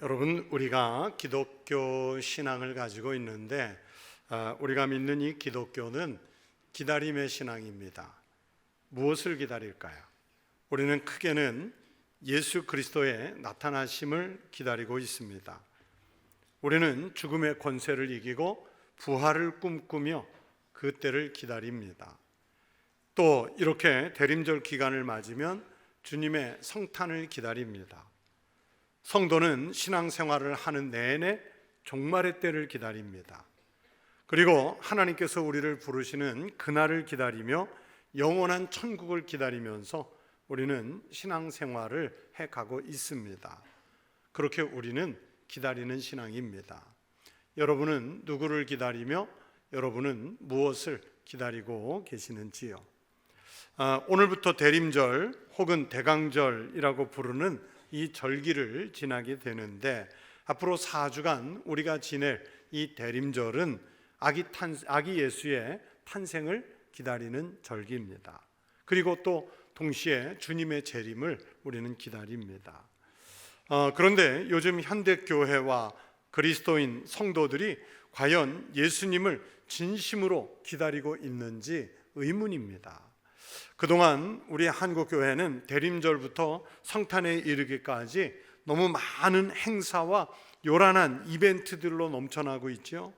여러분, 우리가 기독교 신앙을 가지고 있는데 우리가 믿는 이 기독교는 기다림의 신앙입니다. 무엇을 기다릴까요? 우리는 크게는 예수 그리스도의 나타나심을 기다리고 있습니다. 우리는 죽음의 권세를 이기고 부활을 꿈꾸며 그 때를 기다립니다. 또 이렇게 대림절 기간을 맞으면 주님의 성탄을 기다립니다. 성도는 신앙생활을 하는 내내 종말의 때를 기다립니다. 그리고 하나님께서 우리를 부르시는 그날을 기다리며 영원한 천국을 기다리면서 우리는 신앙생활을 해가고 있습니다. 그렇게 우리는 기다리는 신앙입니다. 여러분은 누구를 기다리며 여러분은 무엇을 기다리고 계시는지요? 오늘부터 대림절 혹은 대강절이라고 부르는 이 절기를 지나게 되는데, 앞으로 4주간 우리가 지낼 이 대림절은 아기 예수의 탄생을 기다리는 절기입니다. 그리고 또 동시에 주님의 재림을 우리는 기다립니다. 그런데 요즘 현대교회와 그리스도인 성도들이 과연 예수님을 진심으로 기다리고 있는지 의문입니다. 그동안 우리 한국교회는 대림절부터 성탄에 이르기까지 너무 많은 행사와 요란한 이벤트들로 넘쳐나고 있죠.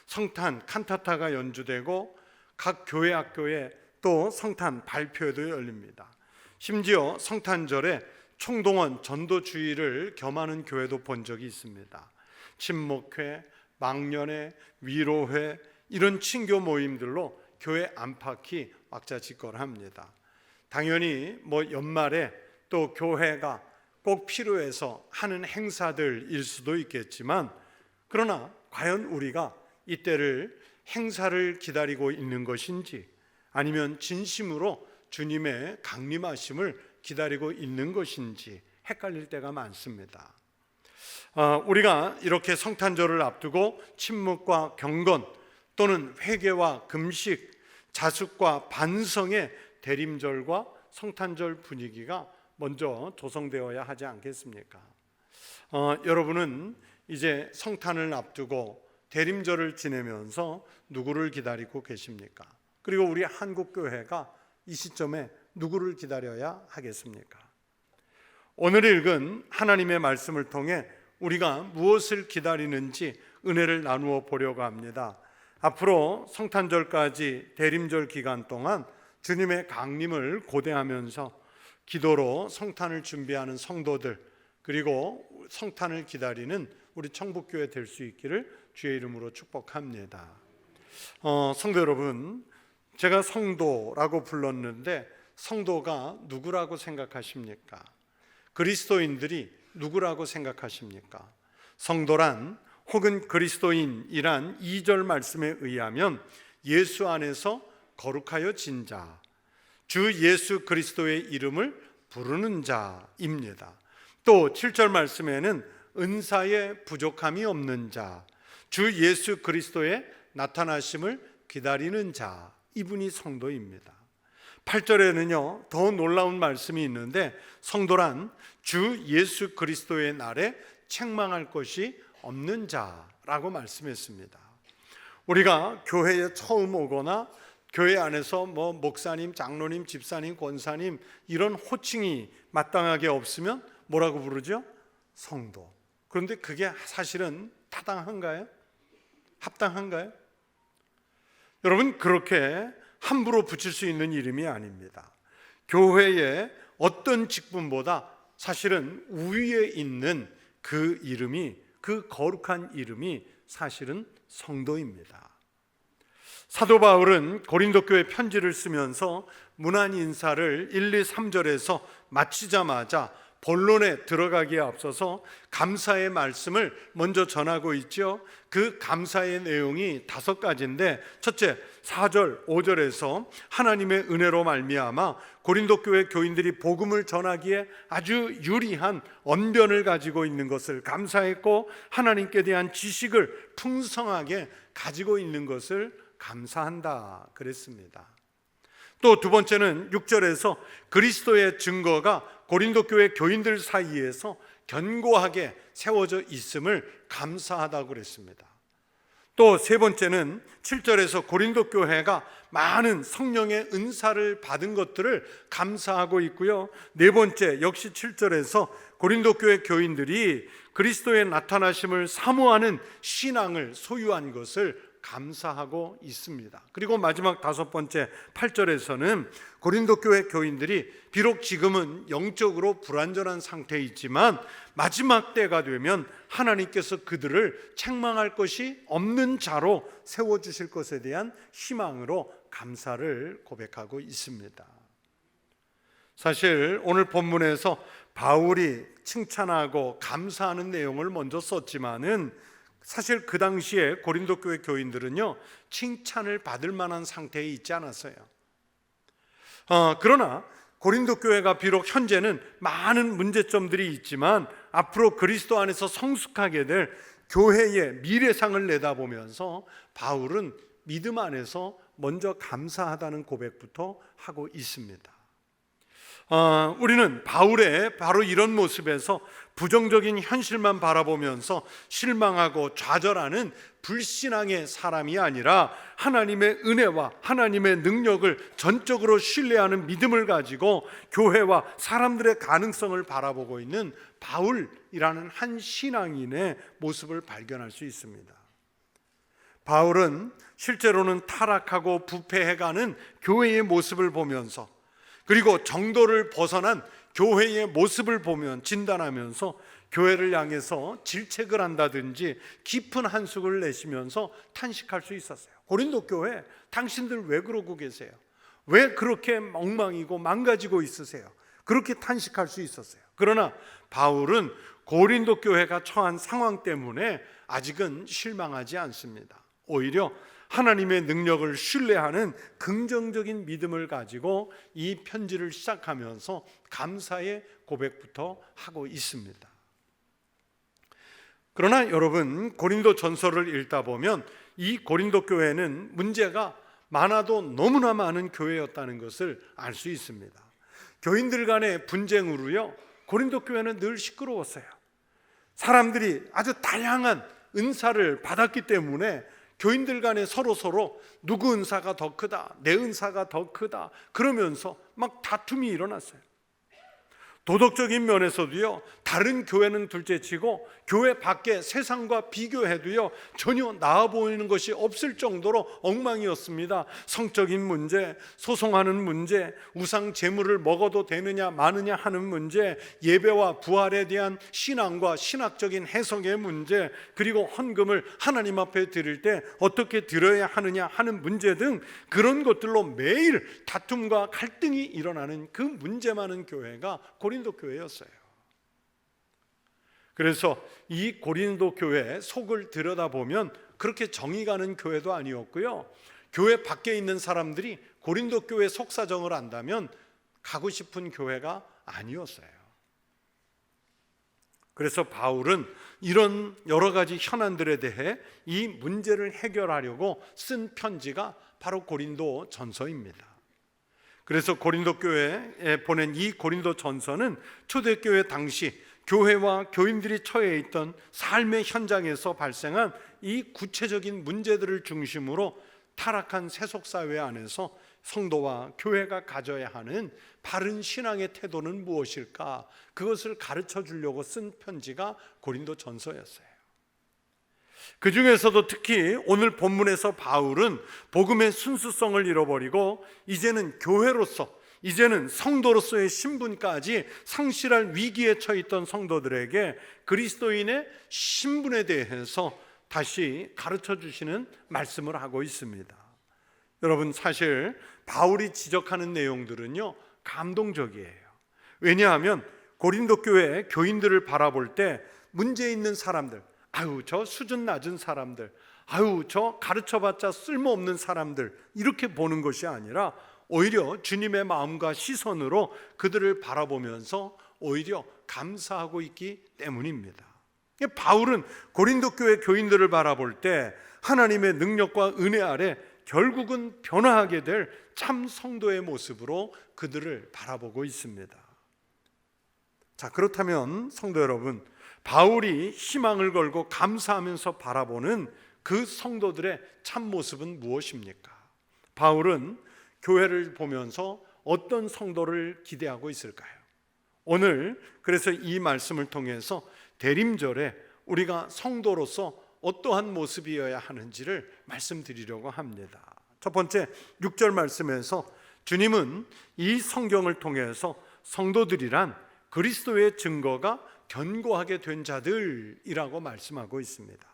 성탄 칸타타가 연주되고 각 교회 학교에 또 성탄 발표회도 열립니다. 심지어 성탄절에 총동원 전도주의를 겸하는 교회도 본 적이 있습니다. 친목회, 망년회, 위로회 이런 친교 모임들로 교회 안팎이 왁자지껄합니다. 당연히 연말에 또 교회가 꼭 필요해서 하는 행사들일 수도 있겠지만, 그러나 과연 우리가 이때를 행사를 기다리고 있는 것인지 아니면 진심으로 주님의 강림하심을 기다리고 있는 것인지 헷갈릴 때가 많습니다. 우리가 이렇게 성탄절을 앞두고 침묵과 경건 또는 회개와 금식, 자숙과 반성의 대림절과 성탄절 분위기가 먼저 조성되어야 하지 않겠습니까? 여러분은 이제 성탄을 앞두고 대림절을 지내면서 누구를 기다리고 계십니까? 그리고 우리 한국교회가 이 시점에 누구를 기다려야 하겠습니까? 오늘 읽은 하나님의 말씀을 통해 우리가 무엇을 기다리는지 은혜를 나누어 보려고 합니다. 앞으로 성탄절까지 대림절 기간 동안 주님의 강림을 고대하면서 기도로 성탄을 준비하는 성도들, 그리고 성탄을 기다리는 우리 청북교회 될 수 있기를 주의 이름으로 축복합니다. 성도 여러분, 제가 성도라고 불렀는데 성도가 누구라고 생각하십니까? 그리스도인들이 누구라고 생각하십니까? 성도란 혹은 그리스도인이란 2절 말씀에 의하면 예수 안에서 거룩하여 진 자, 주 예수 그리스도의 이름을 부르는 자입니다. 또 7절 말씀에는 은사에 부족함이 없는 자, 주 예수 그리스도의 나타나심을 기다리는 자, 이분이 성도입니다. 8절에는요 더 놀라운 말씀이 있는데, 성도란 주 예수 그리스도의 날에 책망할 것이 없는 자라고 말씀했습니다. 우리가 교회에 처음 오거나 교회 안에서 목사님, 장로님, 집사님, 권사님 이런 호칭이 마땅하게 없으면 뭐라고 부르죠? 성도. 그런데 그게 사실은 타당한가요? 합당한가요? 여러분, 그렇게 함부로 붙일 수 있는 이름이 아닙니다. 교회의 어떤 직분보다 사실은 우위에 있는 그 이름이, 그 거룩한 이름이 사실은 성도입니다. 사도 바울은 고린도 교회 편지를 쓰면서 문안 인사를 1, 2, 3절에서 마치자마자 본론에 들어가기에 앞서서 감사의 말씀을 먼저 전하고 있죠. 그 감사의 내용이 5가지인데, 첫째, 4절, 5절에서 하나님의 은혜로 말미암아 고린도 교회 교인들이 복음을 전하기에 아주 유리한 언변을 가지고 있는 것을 감사했고, 하나님께 대한 지식을 풍성하게 가지고 있는 것을 감사한다 그랬습니다. 또 두 번째는 6절에서 그리스도의 증거가 고린도 교회 교인들 사이에서 견고하게 세워져 있음을 감사하다고 그랬습니다. 또 세 번째는 7절에서 고린도 교회가 많은 성령의 은사를 받은 것들을 감사하고 있고요. 네 번째, 역시 7절에서 고린도 교회 교인들이 그리스도의 나타나심을 사모하는 신앙을 소유한 것을 감사하고 있습니다. 그리고 마지막 다섯 번째 8절에서는 고린도 교회 교인들이 비록 지금은 영적으로 불완전한 상태에 있지만 마지막 때가 되면 하나님께서 그들을 책망할 것이 없는 자로 세워주실 것에 대한 희망으로 감사를 고백하고 있습니다. 사실 오늘 본문에서 바울이 칭찬하고 감사하는 내용을 먼저 썼지만은 사실 그 당시에 고린도 교회 교인들은요, 칭찬을 받을 만한 상태에 있지 않았어요. 그러나 고린도 교회가 비록 현재는 많은 문제점들이 있지만 앞으로 그리스도 안에서 성숙하게 될 교회의 미래상을 내다보면서 바울은 믿음 안에서 먼저 감사하다는 고백부터 하고 있습니다. 우리는 바울의 바로 이런 모습에서 부정적인 현실만 바라보면서 실망하고 좌절하는 불신앙의 사람이 아니라 하나님의 은혜와 하나님의 능력을 전적으로 신뢰하는 믿음을 가지고 교회와 사람들의 가능성을 바라보고 있는 바울이라는 한 신앙인의 모습을 발견할 수 있습니다. 바울은 실제로는 타락하고 부패해가는 교회의 모습을 보면서, 그리고 정도를 벗어난 교회의 모습을 보면 진단하면서 교회를 향해서 질책을 한다든지 깊은 한숨을 내쉬면서 탄식할 수 있었어요. 고린도 교회, 당신들 왜 그러고 계세요? 왜 그렇게 엉망이고 망가지고 있으세요? 그렇게 탄식할 수 있었어요. 그러나 바울은 고린도 교회가 처한 상황 때문에 아직은 실망하지 않습니다. 오히려 하나님의 능력을 신뢰하는 긍정적인 믿음을 가지고 이 편지를 시작하면서 감사의 고백부터 하고 있습니다. 그러나 여러분, 고린도 전서를 읽다 보면 이 고린도 교회는 문제가 많아도 너무나 많은 교회였다는 것을 알 수 있습니다. 교인들 간의 분쟁으로요, 고린도 교회는 늘 시끄러웠어요. 사람들이 아주 다양한 은사를 받았기 때문에 교인들 간에 서로 누구 은사가 더 크다, 내 은사가 더 크다 그러면서 막 다툼이 일어났어요. 도덕적인 면에서도요, 다른 교회는 둘째치고 교회 밖에 세상과 비교해도요 전혀 나아 보이는 것이 없을 정도로 엉망이었습니다. 성적인 문제, 소송하는 문제, 우상 제물을 먹어도 되느냐 마느냐 하는 문제, 예배와 부활에 대한 신앙과 신학적인 해석의 문제, 그리고 헌금을 하나님 앞에 드릴 때 어떻게 드려야 하느냐 하는 문제 등 그런 것들로 매일 다툼과 갈등이 일어나는 그 문제 많은 교회가 고린도 교회였어요. 그래서 이 고린도 교회 속을 들여다보면 그렇게 정이 가는 교회도 아니었고요, 교회 밖에 있는 사람들이 고린도 교회 속사정을 안다면 가고 싶은 교회가 아니었어요. 그래서 바울은 이런 여러 가지 현안들에 대해 이 문제를 해결하려고 쓴 편지가 바로 고린도 전서입니다. 그래서 고린도 교회에 보낸 이 고린도 전서는 초대교회 당시 교회와 교인들이 처해 있던 삶의 현장에서 발생한 이 구체적인 문제들을 중심으로 타락한 세속사회 안에서 성도와 교회가 가져야 하는 바른 신앙의 태도는 무엇일까, 그것을 가르쳐 주려고 쓴 편지가 고린도 전서였어요. 그 중에서도 특히 오늘 본문에서 바울은 복음의 순수성을 잃어버리고 이제는 교회로서, 이제는 성도로서의 신분까지 상실할 위기에 처했던 성도들에게 그리스도인의 신분에 대해서 다시 가르쳐 주시는 말씀을 하고 있습니다. 여러분, 사실 바울이 지적하는 내용들은요 감동적이에요. 왜냐하면 고린도 교회 교인들을 바라볼 때 문제 있는 사람들, 아유 저 수준 낮은 사람들, 아유 저 가르쳐봤자 쓸모없는 사람들, 이렇게 보는 것이 아니라 오히려 주님의 마음과 시선으로 그들을 바라보면서 오히려 감사하고 있기 때문입니다. 바울은 고린도 교회 교인들을 바라볼 때 하나님의 능력과 은혜 아래 결국은 변화하게 될 참 성도의 모습으로 그들을 바라보고 있습니다. 자, 그렇다면 성도 여러분, 바울이 희망을 걸고 감사하면서 바라보는 그 성도들의 참모습은 무엇입니까? 바울은 교회를 보면서 어떤 성도를 기대하고 있을까요? 오늘 그래서 이 말씀을 통해서 대림절에 우리가 성도로서 어떠한 모습이어야 하는지를 말씀드리려고 합니다. 첫 번째 6절 말씀에서 주님은 이 성경을 통해서 성도들이란 그리스도의 증거가 견고하게 된 자들이라고 말씀하고 있습니다.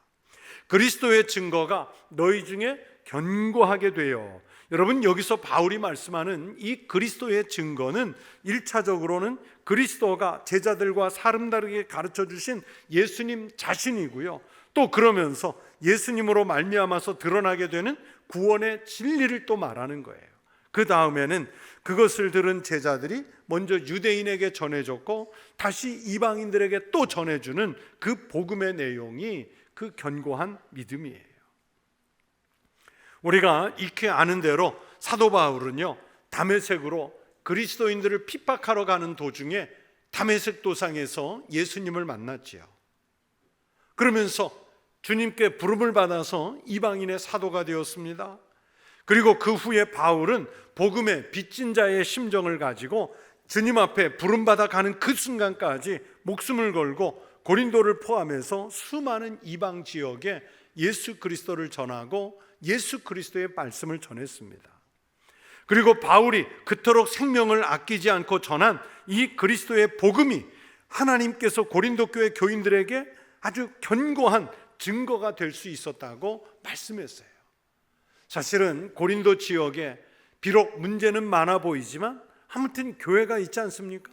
그리스도의 증거가 너희 중에 견고하게 되어, 여러분 여기서 바울이 말씀하는 이 그리스도의 증거는 1차적으로는 그리스도가 제자들과 사람다르게 가르쳐 주신 예수님 자신이고요, 또 그러면서 예수님으로 말미암아서 드러나게 되는 구원의 진리를 또 말하는 거예요. 그 다음에는 그것을 들은 제자들이 먼저 유대인에게 전해줬고 다시 이방인들에게 또 전해주는 그 복음의 내용이 그 견고한 믿음이에요. 우리가 익히 아는 대로 사도 바울은요, 다메섹으로 그리스도인들을 핍박하러 가는 도중에 다메섹 도상에서 예수님을 만났지요. 그러면서 주님께 부름을 받아서 이방인의 사도가 되었습니다. 그리고 그 후에 바울은 복음의 빚진 자의 심정을 가지고 주님 앞에 부름받아 가는 그 순간까지 목숨을 걸고 고린도를 포함해서 수많은 이방 지역에 예수 그리스도를 전하고 예수 그리스도의 말씀을 전했습니다. 그리고 바울이 그토록 생명을 아끼지 않고 전한 이 그리스도의 복음이 하나님께서 고린도 교회 교인들에게 아주 견고한 증거가 될 수 있었다고 말씀했어요. 사실은 고린도 지역에 비록 문제는 많아 보이지만 아무튼 교회가 있지 않습니까?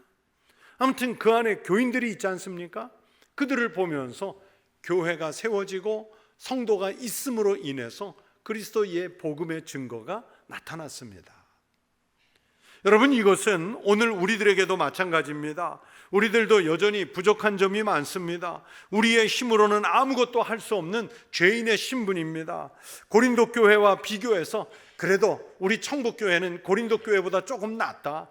아무튼 그 안에 교인들이 있지 않습니까? 그들을 보면서 교회가 세워지고 성도가 있음으로 인해서 그리스도의 복음의 증거가 나타났습니다. 여러분, 이것은 오늘 우리들에게도 마찬가지입니다. 우리들도 여전히 부족한 점이 많습니다. 우리의 힘으로는 아무것도 할 수 없는 죄인의 신분입니다. 고린도 교회와 비교해서 그래도 우리 청북교회는 고린도 교회보다 조금 낫다,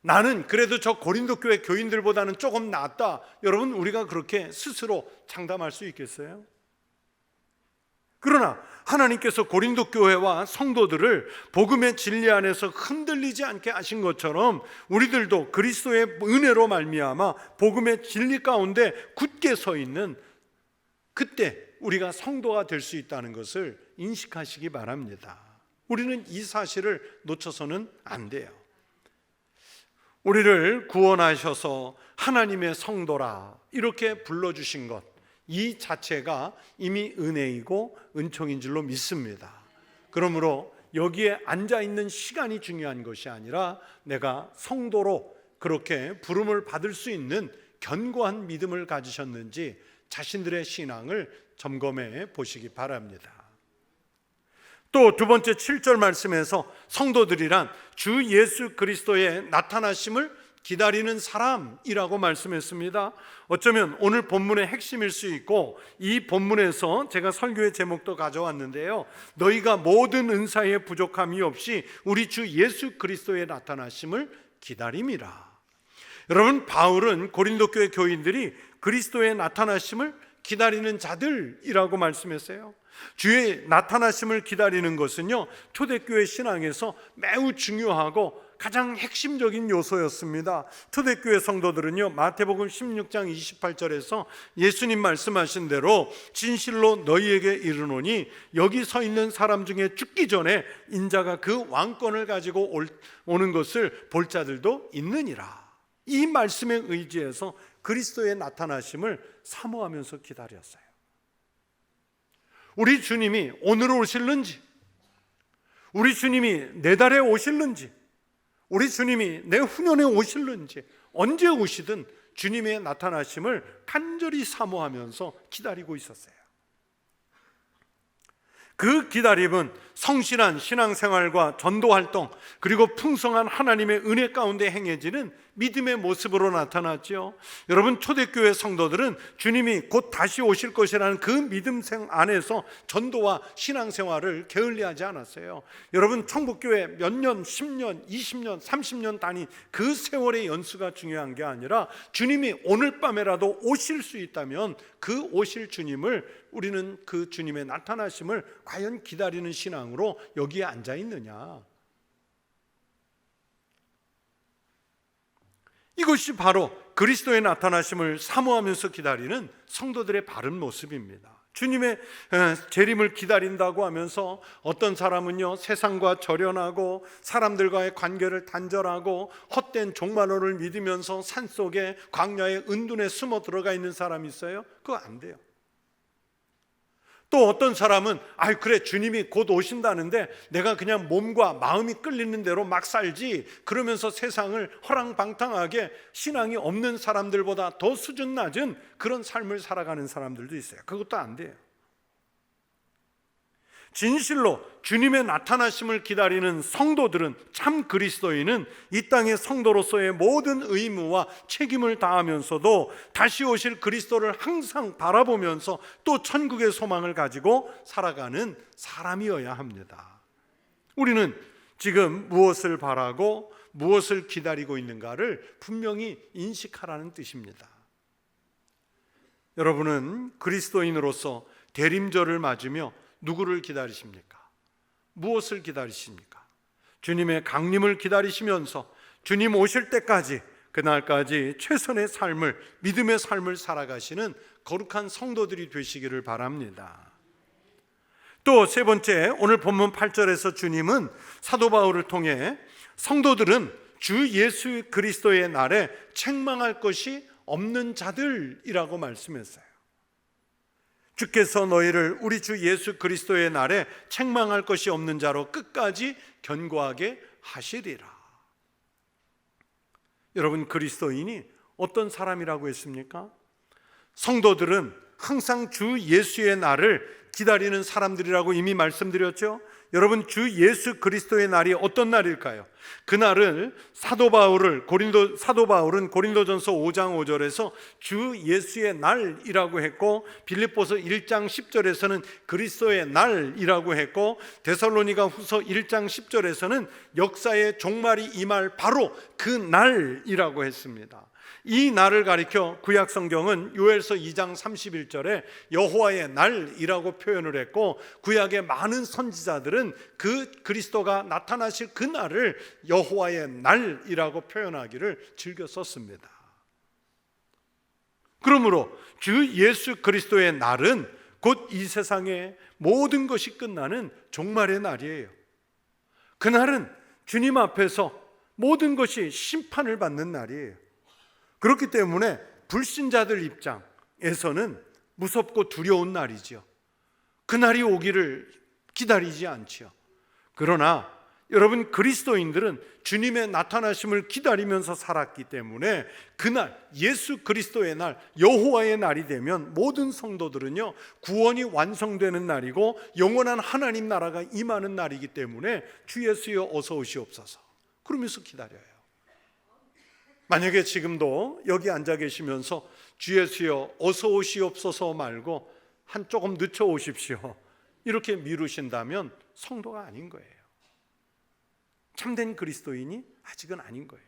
나는 그래도 저 고린도 교회 교인들보다는 조금 낫다, 여러분 우리가 그렇게 스스로 장담할 수 있겠어요? 그러나 하나님께서 고린도 교회와 성도들을 복음의 진리 안에서 흔들리지 않게 하신 것처럼 우리들도 그리스도의 은혜로 말미암아 복음의 진리 가운데 굳게 서 있는 그때 우리가 성도가 될 수 있다는 것을 인식하시기 바랍니다. 우리는 이 사실을 놓쳐서는 안 돼요. 우리를 구원하셔서 하나님의 성도라 이렇게 불러주신 것, 이 자체가 이미 은혜이고 은총인 줄로 믿습니다. 그러므로 여기에 앉아있는 시간이 중요한 것이 아니라 내가 성도로 그렇게 부름을 받을 수 있는 견고한 믿음을 가지셨는지 자신들의 신앙을 점검해 보시기 바랍니다. 또 두 번째 7절 말씀에서 성도들이란 주 예수 그리스도의 나타나심을 기다리는 사람이라고 말씀했습니다. 어쩌면 오늘 본문의 핵심일 수 있고, 이 본문에서 제가 설교의 제목도 가져왔는데요, 너희가 모든 은사에 부족함이 없이 우리 주 예수 그리스도의 나타나심을 기다림이라. 여러분, 바울은 고린도 교회 교인들이 그리스도의 나타나심을 기다리는 자들이라고 말씀했어요. 주의 나타나심을 기다리는 것은요, 초대교회 신앙에서 매우 중요하고 가장 핵심적인 요소였습니다. 초대교회 성도들은요, 마태복음 16장 28절에서 예수님 말씀하신 대로 진실로 너희에게 이르노니 여기 서 있는 사람 중에 죽기 전에 인자가 그 왕권을 가지고 오는 것을 볼 자들도 있느니라. 이 말씀에 의지해서 그리스도의 나타나심을 사모하면서 기다렸어요. 우리 주님이 오늘 오실는지, 우리 주님이 내달에 오실는지, 우리 주님이 내후년에 오실는지, 언제 오시든 주님의 나타나심을 간절히 사모하면서 기다리고 있었어요. 그 기다림은 성실한 신앙생활과 전도활동, 그리고 풍성한 하나님의 은혜 가운데 행해지는 믿음의 모습으로 나타났죠. 여러분, 초대교회 성도들은 주님이 곧 다시 오실 것이라는 그 믿음 안에서 전도와 신앙생활을 게을리하지 않았어요. 여러분, 천국교회 몇 년, 10년, 20년, 30년 단위 그 세월의 연수가 중요한 게 아니라 주님이 오늘 밤에라도 오실 수 있다면 그 오실 주님을, 우리는 그 주님의 나타나심을 과연 기다리는 신앙으로 여기에 앉아 있느냐. 이것이 바로 그리스도의 나타나심을 사모하면서 기다리는 성도들의 바른 모습입니다. 주님의 재림을 기다린다고 하면서 어떤 사람은요, 세상과 절연하고 사람들과의 관계를 단절하고 헛된 종말론을 믿으면서 산속에 광야의 은둔에 숨어 들어가 있는 사람이 있어요. 그거 안 돼요. 또 어떤 사람은 그래, 주님이 곧 오신다는데 내가 그냥 몸과 마음이 끌리는 대로 막 살지, 그러면서 세상을 허랑방탕하게 신앙이 없는 사람들보다 더 수준 낮은 그런 삶을 살아가는 사람들도 있어요. 그것도 안 돼요. 진실로 주님의 나타나심을 기다리는 성도들은, 참 그리스도인은 이 땅의 성도로서의 모든 의무와 책임을 다하면서도 다시 오실 그리스도를 항상 바라보면서 또 천국의 소망을 가지고 살아가는 사람이어야 합니다. 우리는 지금 무엇을 바라고 무엇을 기다리고 있는가를 분명히 인식하라는 뜻입니다. 여러분은 그리스도인으로서 대림절을 맞으며 누구를 기다리십니까? 무엇을 기다리십니까? 주님의 강림을 기다리시면서 주님 오실 때까지, 그날까지 최선의 삶을, 믿음의 삶을 살아가시는 거룩한 성도들이 되시기를 바랍니다. 또 세 번째, 오늘 본문 8절에서 주님은 사도 바울을 통해 성도들은 주 예수 그리스도의 날에 책망할 것이 없는 자들이라고 말씀했어요. 주께서 너희를 우리 주 예수 그리스도의 날에 책망할 것이 없는 자로 끝까지 견고하게 하시리라. 여러분, 그리스도인이 어떤 사람이라고 했습니까? 성도들은 항상 주 예수의 날을 기다리는 사람들이라고 이미 말씀드렸죠. 여러분, 주 예수 그리스도의 날이 어떤 날일까요? 그날을 사도 바울은 고린도전서 5장 5절에서 주 예수의 날이라고 했고, 빌립보서 1장 10절에서는 그리스도의 날이라고 했고, 데살로니가 후서 1장 10절에서는 역사의 종말이 임할 바로 그 날이라고 했습니다. 이 날을 가리켜 구약 성경은 요엘서 2장 31절에 여호와의 날이라고 표현을 했고, 구약의 많은 선지자들은 그 그리스도가 나타나실 그 날을 여호와의 날이라고 표현하기를 즐겨 썼습니다. 그러므로 주 예수 그리스도의 날은 곧 이 세상의 모든 것이 끝나는 종말의 날이에요. 그날은 주님 앞에서 모든 것이 심판을 받는 날이에요. 그렇기 때문에 불신자들 입장에서는 무섭고 두려운 날이죠. 그날이 오기를 기다리지 않죠. 그러나 여러분, 그리스도인들은 주님의 나타나심을 기다리면서 살았기 때문에 그날, 예수 그리스도의 날, 여호와의 날이 되면 모든 성도들은요, 구원이 완성되는 날이고 영원한 하나님 나라가 임하는 날이기 때문에 주 예수여 어서 오시옵소서 그러면서 기다려요. 만약에 지금도 여기 앉아 계시면서 주 예수여 어서 오시옵소서 말고 한 조금 늦춰 오십시오 이렇게 미루신다면 성도가 아닌 거예요. 참된 그리스도인이 아직은 아닌 거예요.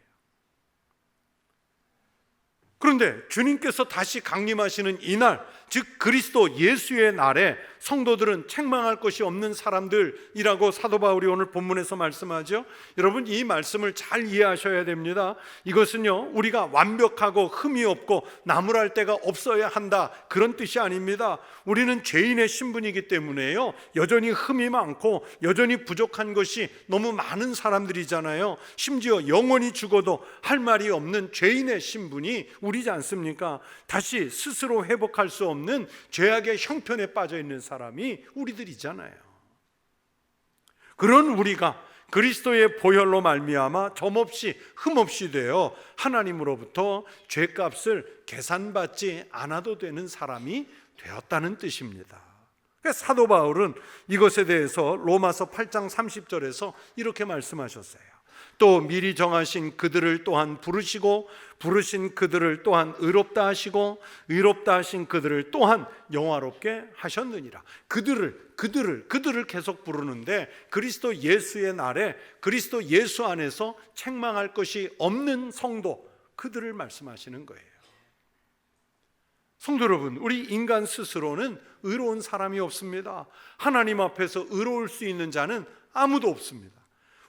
그런데 주님께서 다시 강림하시는 이날, 즉 그리스도 예수의 날에 성도들은 책망할 것이 없는 사람들이라고 사도 바울이 오늘 본문에서 말씀하죠. 여러분, 이 말씀을 잘 이해하셔야 됩니다. 이것은요, 우리가 완벽하고 흠이 없고 나무랄 데가 없어야 한다 그런 뜻이 아닙니다. 우리는 죄인의 신분이기 때문에요, 여전히 흠이 많고 여전히 부족한 것이 너무 많은 사람들이잖아요. 심지어 영원히 죽어도 할 말이 없는 죄인의 신분이 우리지 않습니까? 다시 스스로 회복할 수 없는 죄악의 형편에 빠져 있는 사람이 우리들이잖아요. 그런 우리가 그리스도의 보혈로 말미암아 점없이 흠없이 되어 하나님으로부터 죄값을 계산받지 않아도 되는 사람이 되었다는 뜻입니다. 사도 바울은 이것에 대해서 로마서 8장 30절에서 이렇게 말씀하셨어요. 또 미리 정하신 그들을 또한 부르시고 부르신 그들을 또한 의롭다 하시고 의롭다 하신 그들을 또한 영화롭게 하셨느니라. 그들을 계속 부르는데 그리스도 예수의 날에 그리스도 예수 안에서 책망할 것이 없는 성도, 그들을 말씀하시는 거예요. 성도 여러분, 우리 인간 스스로는 의로운 사람이 없습니다. 하나님 앞에서 의로울 수 있는 자는 아무도 없습니다.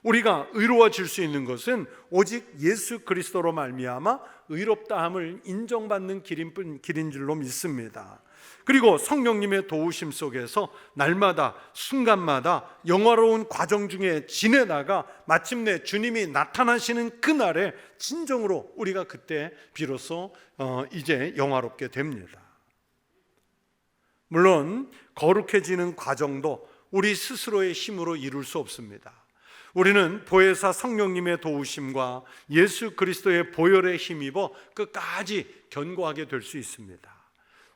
우리가 의로워질 수 있는 것은 오직 예수 그리스도로 말미암아 의롭다함을 인정받는 길인 줄로 믿습니다. 그리고 성령님의 도우심 속에서 날마다 순간마다 영화로운 과정 중에 지내다가 마침내 주님이 나타나시는 그날에 진정으로 우리가 그때 비로소 이제 영화롭게 됩니다. 물론 거룩해지는 과정도 우리 스스로의 힘으로 이룰 수 없습니다. 우리는 보혜사 성령님의 도우심과 예수 그리스도의 보혈에 힘입어 끝까지 견고하게 될 수 있습니다.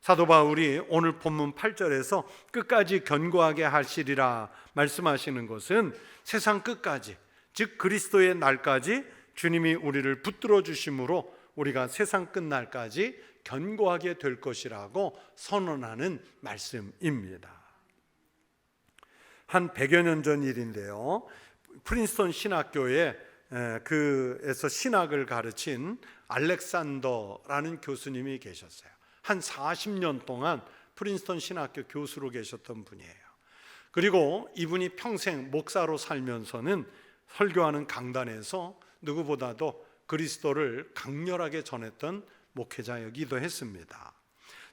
사도 바울이 오늘 본문 8절에서 끝까지 견고하게 하시리라 말씀하시는 것은 세상 끝까지, 즉 그리스도의 날까지 주님이 우리를 붙들어 주심으로 우리가 세상 끝날까지 견고하게 될 것이라고 선언하는 말씀입니다. 한 100여 년 전 일인데요, 프린스턴 신학교에 그에서 신학을 가르친 알렉산더라는 교수님이 계셨어요. 한 40년 동안 프린스턴 신학교 교수로 계셨던 분이에요. 그리고 이분이 평생 목사로 살면서는 설교하는 강단에서 누구보다도 그리스도를 강렬하게 전했던 목회자이기도 했습니다.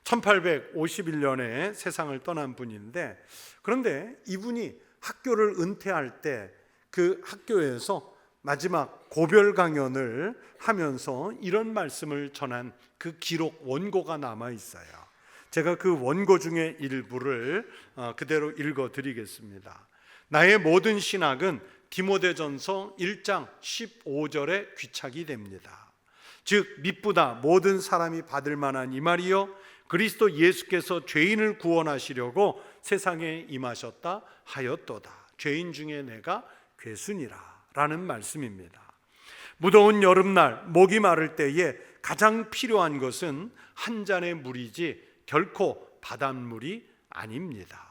1851년에 세상을 떠난 분인데, 그런데 이분이 학교를 은퇴할 때 그 학교에서 마지막 고별 강연을 하면서 이런 말씀을 전한 그 기록 원고가 남아 있어요. 제가 그 원고 중에 일부를 그대로 읽어 드리겠습니다. 나의 모든 신학은 디모데전서 1장 15절에 귀착이 됩니다. 즉 미쁘다 모든 사람이 받을 만한 이 말이요 그리스도 예수께서 죄인을 구원하시려고 세상에 임하셨다 하였도다. 죄인 중에 내가 괴순이라 라는 말씀입니다. 무더운 여름날 목이 마를 때에 가장 필요한 것은 한 잔의 물이지 결코 바닷물이 아닙니다.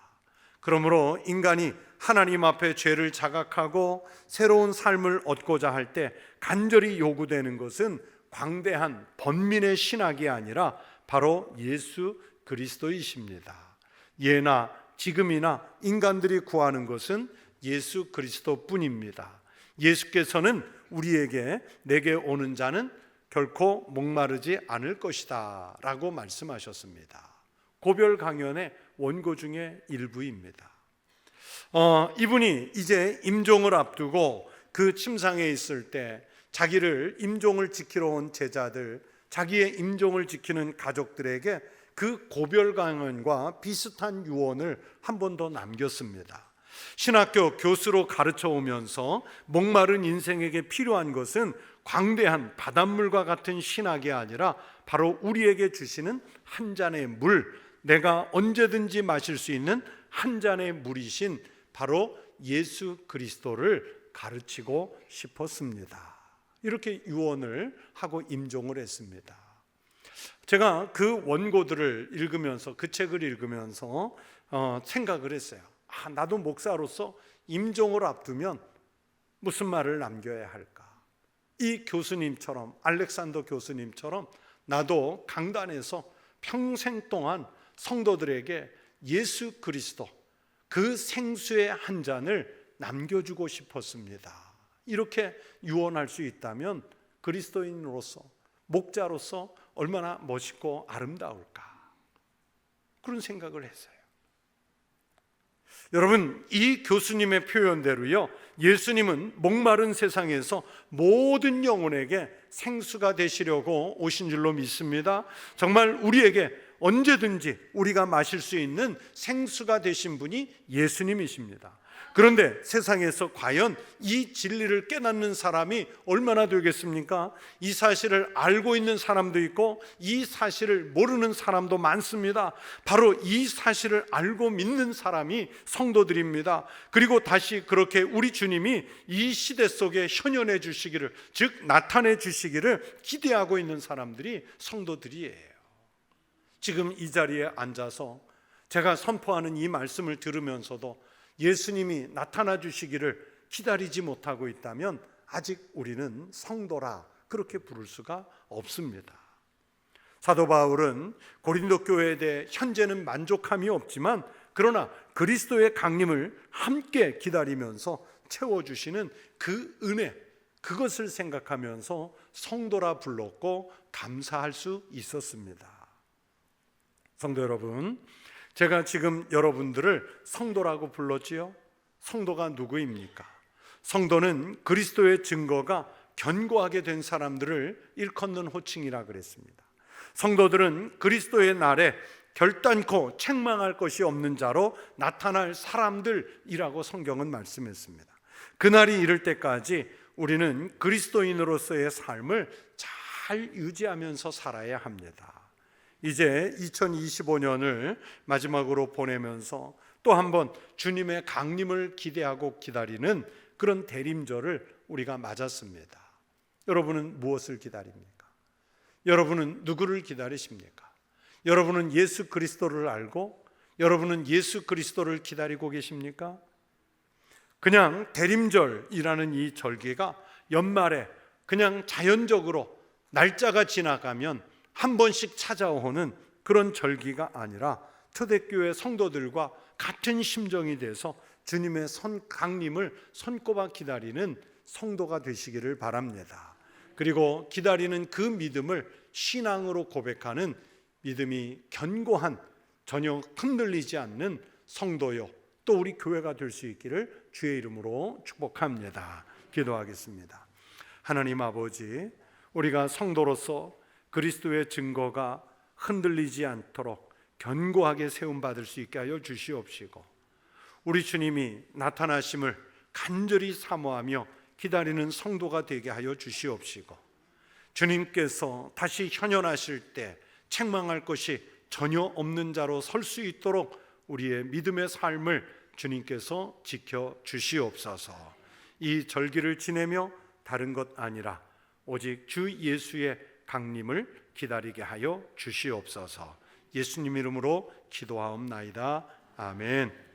그러므로 인간이 하나님 앞에 죄를 자각하고 새로운 삶을 얻고자 할 때 간절히 요구되는 것은 광대한 번민의 신학이 아니라 바로 예수 그리스도이십니다. 예나 지금이나 인간들이 구하는 것은 예수 그리스도뿐입니다. 예수께서는 우리에게 내게 오는 자는 결코 목마르지 않을 것이다 라고 말씀하셨습니다. 고별 강연의 원고 중에 일부입니다. 이분이 이제 임종을 앞두고 그 침상에 있을 때 자기를 임종을 지키러 온 제자들, 자기의 임종을 지키는 가족들에게 그 고별 강연과 비슷한 유언을 한 번 더 남겼습니다. 신학교 교수로 가르쳐 오면서 목마른 인생에게 필요한 것은 광대한 바닷물과 같은 신학이 아니라 바로 우리에게 주시는 한 잔의 물, 내가 언제든지 마실 수 있는 한 잔의 물이신 바로 예수 그리스도를 가르치고 싶었습니다. 이렇게 유언을 하고 임종을 했습니다. 제가 그 원고들을 읽으면서, 그 책을 읽으면서 생각을 했어요. 나도 목사로서 임종을 앞두면 무슨 말을 남겨야 할까? 이 교수님처럼, 알렉산더 교수님처럼 나도 강단에서 평생 동안 성도들에게 예수 그리스도 그 생수의 한 잔을 남겨주고 싶었습니다. 이렇게 유언할 수 있다면 그리스도인으로서, 목자로서 얼마나 멋있고 아름다울까, 그런 생각을 했어요. 여러분, 이 교수님의 표현대로요, 예수님은 목마른 세상에서 모든 영혼에게 생수가 되시려고 오신 줄로 믿습니다. 정말 우리에게 언제든지 우리가 마실 수 있는 생수가 되신 분이 예수님이십니다. 그런데 세상에서 과연 이 진리를 깨닫는 사람이 얼마나 되겠습니까? 이 사실을 알고 있는 사람도 있고 이 사실을 모르는 사람도 많습니다. 바로 이 사실을 알고 믿는 사람이 성도들입니다. 그리고 다시 그렇게 우리 주님이 이 시대 속에 현현해 주시기를, 즉 나타내 주시기를 기대하고 있는 사람들이 성도들이에요. 지금 이 자리에 앉아서 제가 선포하는 이 말씀을 들으면서도 예수님이 나타나 주시기를 기다리지 못하고 있다면 아직 우리는 성도라 그렇게 부를 수가 없습니다. 사도 바울은 고린도 교회에 대해 현재는 만족함이 없지만 그러나 그리스도의 강림을 함께 기다리면서 채워주시는 그 은혜, 그것을 생각하면서 성도라 불렀고 감사할 수 있었습니다. 성도 여러분, 제가 지금 여러분들을 성도라고 불렀지요. 성도가 누구입니까? 성도는 그리스도의 증거가 견고하게 된 사람들을 일컫는 호칭이라 그랬습니다. 성도들은 그리스도의 날에 결단코 책망할 것이 없는 자로 나타날 사람들이라고 성경은 말씀했습니다. 그날이 이를 때까지 우리는 그리스도인으로서의 삶을 잘 유지하면서 살아야 합니다. 이제 2025년을 마지막으로 보내면서 또 한번 주님의 강림을 기대하고 기다리는 그런 대림절을 우리가 맞았습니다. 여러분은 무엇을 기다립니까? 여러분은 누구를 기다리십니까? 여러분은 예수 그리스도를 알고 여러분은 예수 그리스도를 기다리고 계십니까? 그냥 대림절이라는 이 절기가 연말에 그냥 자연적으로 날짜가 지나가면 한 번씩 찾아오는 그런 절기가 아니라 초대교회 성도들과 같은 심정이 돼서 주님의 강림을 손꼽아 기다리는 성도가 되시기를 바랍니다. 그리고 기다리는 그 믿음을 신앙으로 고백하는 믿음이 견고한, 전혀 흔들리지 않는 성도요 또 우리 교회가 될 수 있기를 주의 이름으로 축복합니다. 기도하겠습니다. 하나님 아버지, 우리가 성도로서 그리스도의 증거가 흔들리지 않도록 견고하게 세움받을 수 있게 하여 주시옵시고 우리 주님이 나타나심을 간절히 사모하며 기다리는 성도가 되게 하여 주시옵시고 주님께서 다시 현현하실 때 책망할 것이 전혀 없는 자로 설 수 있도록 우리의 믿음의 삶을 주님께서 지켜 주시옵소서. 이 절기를 지내며 다른 것 아니라 오직 주 예수의 강림을 기다리게 하여 주시옵소서. 예수님 이름으로 기도하옵나이다. 아멘.